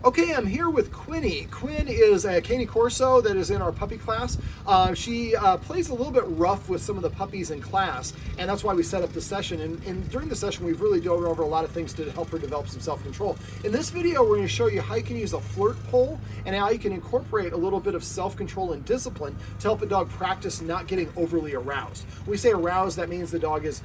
Okay, I'm here with Quinny. Quinn is a Caine Corso that is in our puppy class. She plays a little bit rough with some of the puppies in class, and that's why we set up the session. And during the session, we've really dove over a lot of things to help her develop some self-control. In this video, we're going to show you how you can use a flirt pole and how you can incorporate a little bit of self-control and discipline to help a dog practice not getting overly aroused. When we say aroused, that means the dog is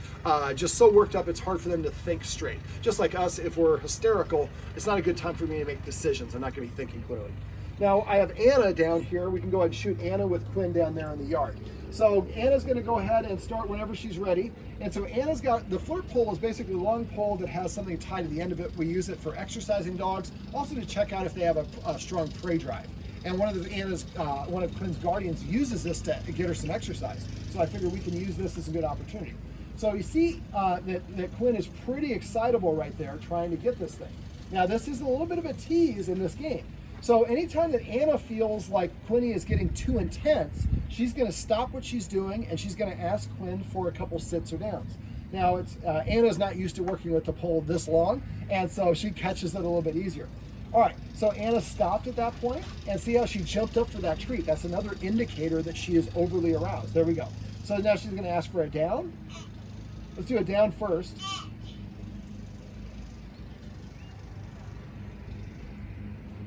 just so worked up, it's hard for them to think straight. Just like us, if we're hysterical, it's not a good time for me to make decisions. I'm not going to be thinking clearly. Now I have Anna down here. We can go ahead and shoot Anna with Quinn down there in the yard. So Anna's going to go ahead and start whenever she's ready. And so Anna's got, the flirt pole is basically a long pole that has something tied to the end of it. We use it for exercising dogs, also to check out if they have a strong prey drive. And one of Quinn's guardians uses this to get her some exercise. So I figured we can use this as a good opportunity. So you see that Quinn is pretty excitable right there trying to get this thing. Now this is a little bit of a tease in this game. So anytime that Anna feels like Quinny is getting too intense, she's going to stop what she's doing and she's going to ask Quinn for a couple sits or downs. Now Anna's not used to working with the pole this long, and so she catches it a little bit easier. All right, so Anna stopped at that point, and see how she jumped up for that treat. That's another indicator that she is overly aroused. There we go. So now she's going to ask for a down. Let's do a down first.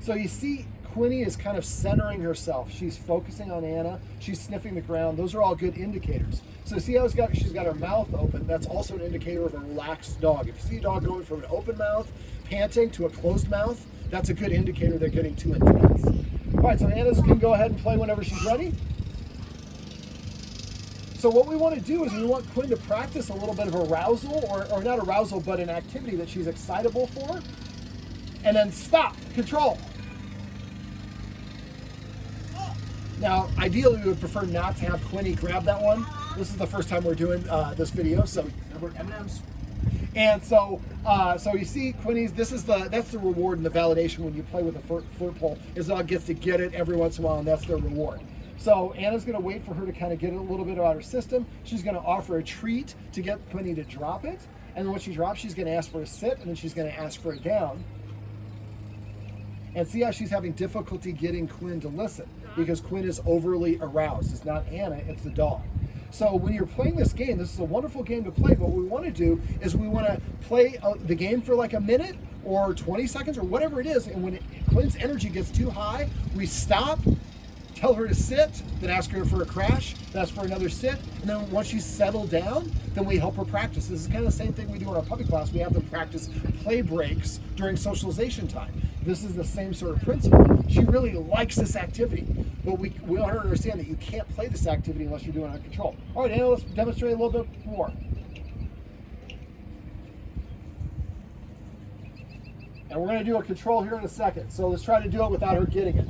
So you see Quinny is kind of centering herself. She's focusing on Anna. She's sniffing the ground. Those are all good indicators. So see how she's got her mouth open. That's also an indicator of a relaxed dog. If you see a dog going from an open mouth, panting, to a closed mouth, that's a good indicator they're getting too intense. All right, so Anna can go ahead and play whenever she's ready. So what we want to do is we want Quinn to practice a little bit of arousal, or not arousal, but an activity that she's excitable for. And then stop, control. Now, ideally, we would prefer not to have Quinny grab that one. This is the first time we're doing this video, so we're M&Ms. And so you see, Quinny's. That's the reward and the validation when you play with a flirt pole. Is the dog gets to get it every once in a while, and that's their reward. So Anna's going to wait for her to kind of get it a little bit out of her system. She's going to offer a treat to get Quinny to drop it, and then when she drops, she's going to ask for a sit, and then she's going to ask for a down. And see how she's having difficulty getting Quinn to listen because Quinn is overly aroused. It's not Anna, it's the dog. So when you're playing this game, this is a wonderful game to play, but what we want to do is we want to play the game for like a minute or 20 seconds or whatever it is, and when Quinn's energy gets too high, we stop, tell her to sit, then ask her for a crash, then ask for another sit, and then once she's settled down, then we help her practice. This is kind of the same thing we do in our puppy class. We have them practice play breaks during socialization time. This is the same sort of principle. She really likes this activity, but we want her to understand that you can't play this activity unless you're doing it under control. All right, Anna, let's demonstrate a little bit more. And we're going to do a control here in a second. So let's try to do it without her getting it.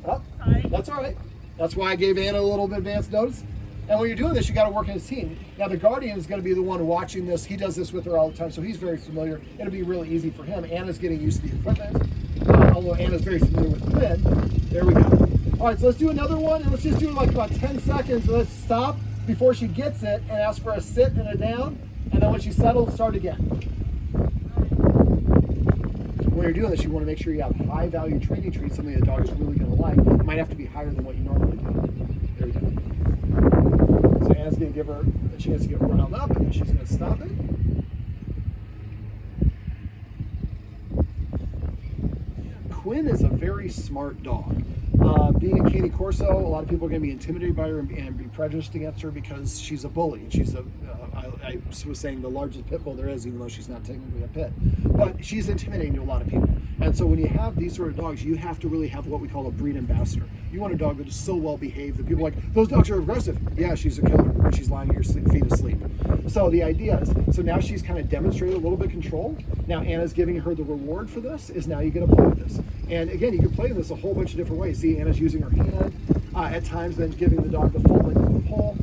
Oh, sorry. That's all right. That's why I gave Anna a little bit advance notice. And when you're doing this, you got to work in his team. Now, the guardian is going to be the one watching this. He does this with her all the time, so he's very familiar. It'll be really easy for him. Anna's getting used to the equipment, although Anna's very familiar with Quinn. There we go. All right, so let's do another one, and let's just do like about 10 seconds. Let's stop before she gets it and ask for a sit and a down, and then when she's settled, start again. When you're doing this, you want to make sure you have high-value training treats, something the dog is really going to like. It might have to be higher than what you normally do. There we go. So Anna's going to give her a chance to get riled up, and then she's going to stop it. Quinn is a very smart dog. Being a Caine Corso, a lot of people are going to be intimidated by her and be prejudiced against her because she's a bully. And she's I was saying the largest pit bull there is, even though she's not technically a pit. But she's intimidating to a lot of people. And so when you have these sort of dogs, you have to really have what we call a breed ambassador. You want a dog that is so well behaved that people are like, those dogs are aggressive. Yeah, she's a killer when she's lying at your feet asleep. So the idea is, so now she's kind of demonstrated a little bit of control. Now Anna's giving her the reward for this, is now you get to play with this. And again, you can play this a whole bunch of different ways. See, Anna's using her hand at times, then giving the dog the full length of the pole.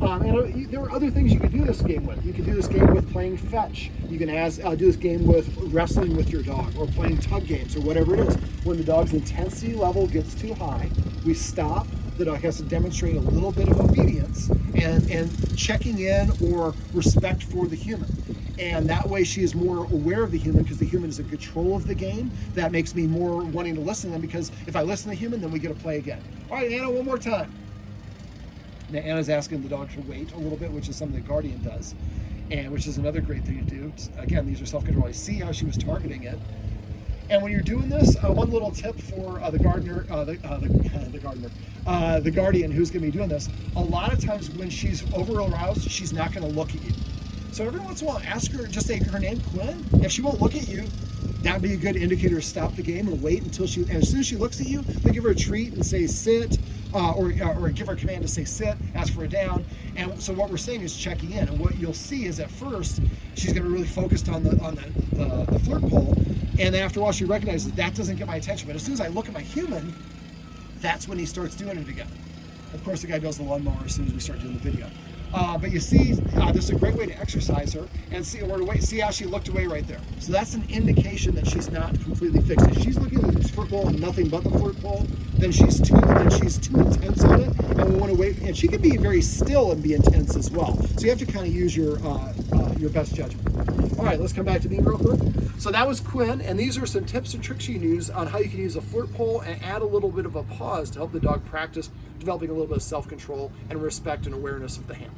And there are other things you could do this game with. You could do this game with playing fetch. You can do this game with wrestling with your dog or playing tug games or whatever it is. When the dog's intensity level gets too high, we stop. The dog has to demonstrate a little bit of obedience and checking in or respect for the human. And that way she is more aware of the human, because the human is in control of the game. That makes me more wanting to listen to them, because if I listen to the human, then we get to play again. All right, Anna, one more time. Now, Anna's asking the dog to wait a little bit, which is something the guardian does, and which is another great thing to do. Again, these are self-control. I see how she was targeting it. And when you're doing this, one little tip for the guardian who's going to be doing this, a lot of times when she's over aroused, she's not going to look at you. So every once in a while, ask her, just say her name, Quinn. If she won't look at you, that'd be a good indicator to stop the game and wait until she, and as soon as she looks at you, then give her a treat and say sit, or give her a command to say sit, ask for a down. And so what we're saying is checking in. And what you'll see is at first, she's going to be really focused on the flirt pole. And then after a while, she recognizes that doesn't get my attention. But as soon as I look at my human, that's when he starts doing it again. Of course, the guy does the lawnmower as soon as we start doing the video. But you see, this is a great way to exercise her and see how she looked away right there. So that's an indication that she's not completely fixed. If she's looking at the flirt pole and nothing but the flirt pole, then she's too intense on it, and we want to wait. And she can be very still and be intense as well. So you have to kind of use your best judgment. All right, let's come back to me real quick. So that was Quinn, and these are some tips and tricks you can use on how you can use a flirt pole and add a little bit of a pause to help the dog practice developing a little bit of self-control and respect and awareness of the hand.